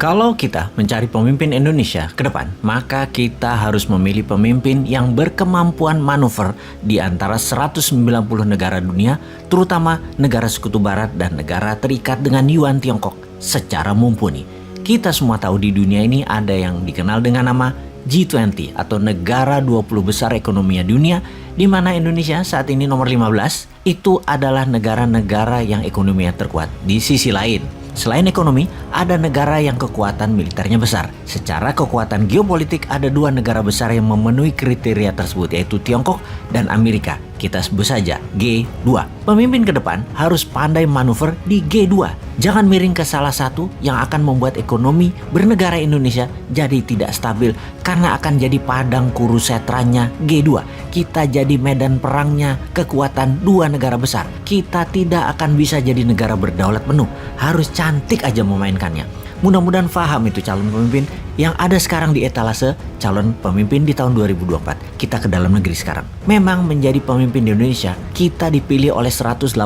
Kalau kita mencari pemimpin Indonesia ke depan, maka kita harus memilih pemimpin yang berkemampuan manuver di antara 190 negara dunia, terutama negara Sekutu Barat dan negara terikat dengan Yuan Tiongkok secara mumpuni. Kita semua tahu di dunia ini ada yang dikenal dengan nama G20 atau negara 20 besar ekonomi dunia, di mana Indonesia saat ini nomor 15 itu adalah negara-negara yang ekonominya terkuat. Di sisi lain, selain ekonomi, ada negara yang kekuatan militernya besar. Secara kekuatan geopolitik, ada dua negara besar yang memenuhi kriteria tersebut, yaitu Tiongkok dan Amerika. Kita sebut saja G2. Pemimpin ke depan harus pandai manuver di G2. Jangan miring ke salah satu yang akan membuat ekonomi bernegara Indonesia jadi tidak stabil karena akan jadi padang kurusetranya G2. Kita jadi medan perangnya kekuatan dua negara besar. Kita tidak akan bisa jadi negara berdaulat penuh. Harus cantik aja memainkannya. Mudah-mudahan paham itu calon pemimpin yang ada sekarang di etalase calon pemimpin di tahun 2024. Kita ke dalam negeri sekarang. Memang menjadi pemimpin di Indonesia, kita dipilih oleh 180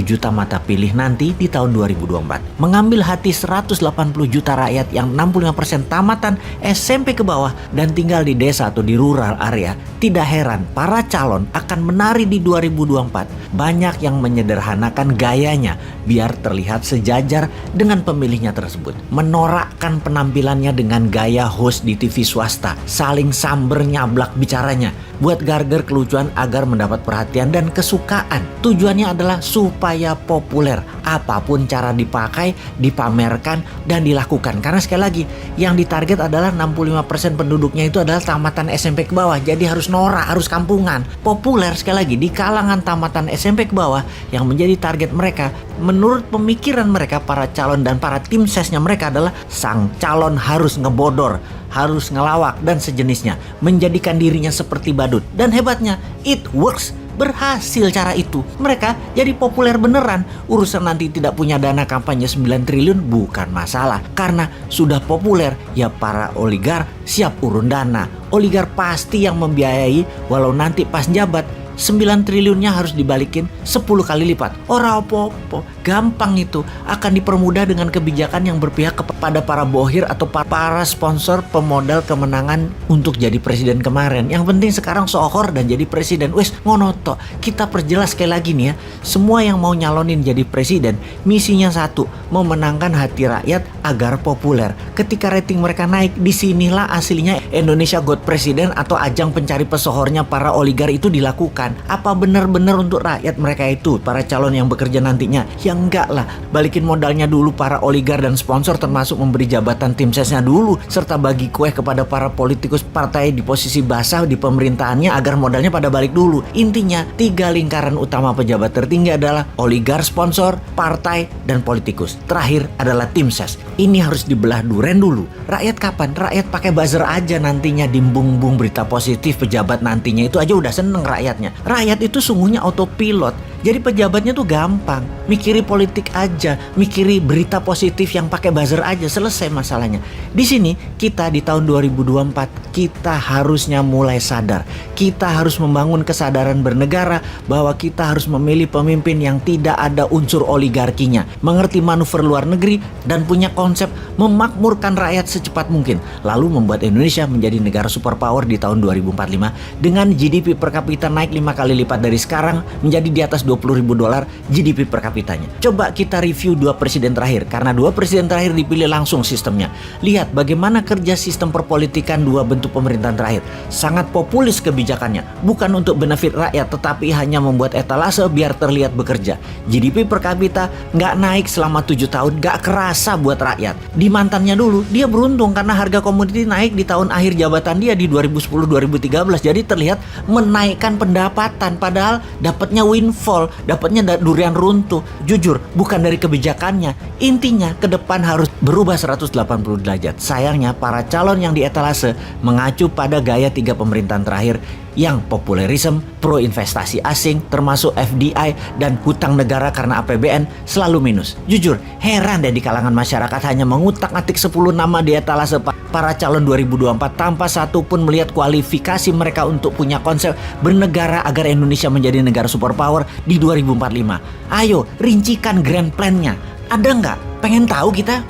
juta mata pilih nanti di tahun 2024. Mengambil hati 180 juta rakyat yang 65% tamatan SMP ke bawah dan tinggal di desa atau di rural area. Tidak heran para calon akan menari di 2024. Banyak yang menyederhanakan gayanya biar terlihat sejajar dengan pemilihnya tersebut. Menorakkan penampilannya dengan gaya host di TV swasta, saling samber nyablak bicaranya, buat garger kelucuan agar mendapat perhatian dan kesukaan. Tujuannya adalah supaya populer. Apapun cara dipakai, dipamerkan, dan dilakukan. Karena sekali lagi, yang ditarget adalah 65% penduduknya itu adalah tamatan SMP ke bawah. Jadi harus norak, harus kampungan. Populer sekali lagi di kalangan tamatan SMP ke bawah yang menjadi target mereka. Menurut pemikiran mereka, para calon dan para tim sesnya mereka adalah sang calon harus ngebodor, harus ngelawak dan sejenisnya, menjadikan dirinya seperti badut. Dan hebatnya, it works. Berhasil cara itu. Mereka jadi populer beneran. Urusan nanti tidak punya dana kampanye 9 triliun bukan masalah. Karena sudah populer, ya para oligar siap urun dana. Oligar pasti yang membiayai, walau nanti pas jabat 9 triliunnya harus dibalikin 10 kali lipat. Ora opo-opo, gampang itu. Akan dipermudah dengan kebijakan yang berpihak kepada para bohir atau para sponsor pemodal kemenangan untuk jadi presiden kemarin. Yang penting sekarang sohor dan jadi presiden. Wes ngonoto. Kita perjelas sekali lagi nih ya. Semua yang mau nyalonin jadi presiden, misinya satu, memenangkan hati rakyat agar populer. Ketika rating mereka naik, disinilah aslinya Indonesia Got Presiden atau ajang pencari pesohornya para oligar itu dilakukan. Apa benar-benar untuk rakyat mereka itu, para calon yang bekerja nantinya? Ya enggak lah, balikin modalnya dulu para oligar dan sponsor, termasuk memberi jabatan tim sesnya dulu, serta bagi kue kepada para politikus partai di posisi basah di pemerintahannya agar modalnya pada balik dulu. Intinya, 3 lingkaran utama pejabat tertinggi adalah oligar, sponsor, partai, dan politikus. Terakhir adalah tim ses. Ini harus dibelah duren dulu. Rakyat kapan? Rakyat pakai buzzer aja nantinya dimbung-bung berita positif pejabat nantinya, itu aja udah seneng rakyatnya. Rakyat itu sungguhnya autopilot. Jadi pejabatnya tuh gampang, mikiri politik aja, mikiri berita positif yang pakai buzzer aja, selesai masalahnya. Di sini kita di tahun 2024 kita harusnya mulai sadar. Kita harus membangun kesadaran bernegara bahwa kita harus memilih pemimpin yang tidak ada unsur oligarkinya, mengerti manuver luar negeri dan punya konsep memakmurkan rakyat secepat mungkin, lalu membuat Indonesia menjadi negara superpower di tahun 2045 dengan GDP per kapita naik 5 kali lipat dari sekarang menjadi di atas $20.000 GDP per kapitanya. Coba kita review 2 presiden terakhir, karena 2 presiden terakhir dipilih langsung sistemnya. Lihat bagaimana kerja sistem perpolitikan 2 bentuk pemerintahan terakhir. Sangat populis kebijakannya, bukan untuk benefit rakyat tetapi hanya membuat etalase biar terlihat bekerja. GDP per kapita nggak naik selama 7 tahun, nggak kerasa buat rakyat. Di mantannya dulu dia beruntung karena harga komoditi naik di tahun akhir jabatan dia di 2010-2013, jadi terlihat menaikkan pendapatan, padahal dapatnya windfall, dapatnya durian runtuh. Jujur, bukan dari kebijakannya. Intinya ke depan harus berubah 180 derajat. Sayangnya para calon yang di etalase mengacu pada gaya 3 pemerintahan terakhir yang populerisme, pro investasi asing, termasuk FDI dan hutang negara karena APBN selalu minus. Jujur, heran deh di kalangan masyarakat hanya mengutak-atik 10 nama di etalase para calon 2024 tanpa satu pun melihat kualifikasi mereka untuk punya konsep bernegara agar Indonesia menjadi negara superpower di 2045. Ayo, rincikan grand plan-nya. Ada nggak? Pengen tahu kita?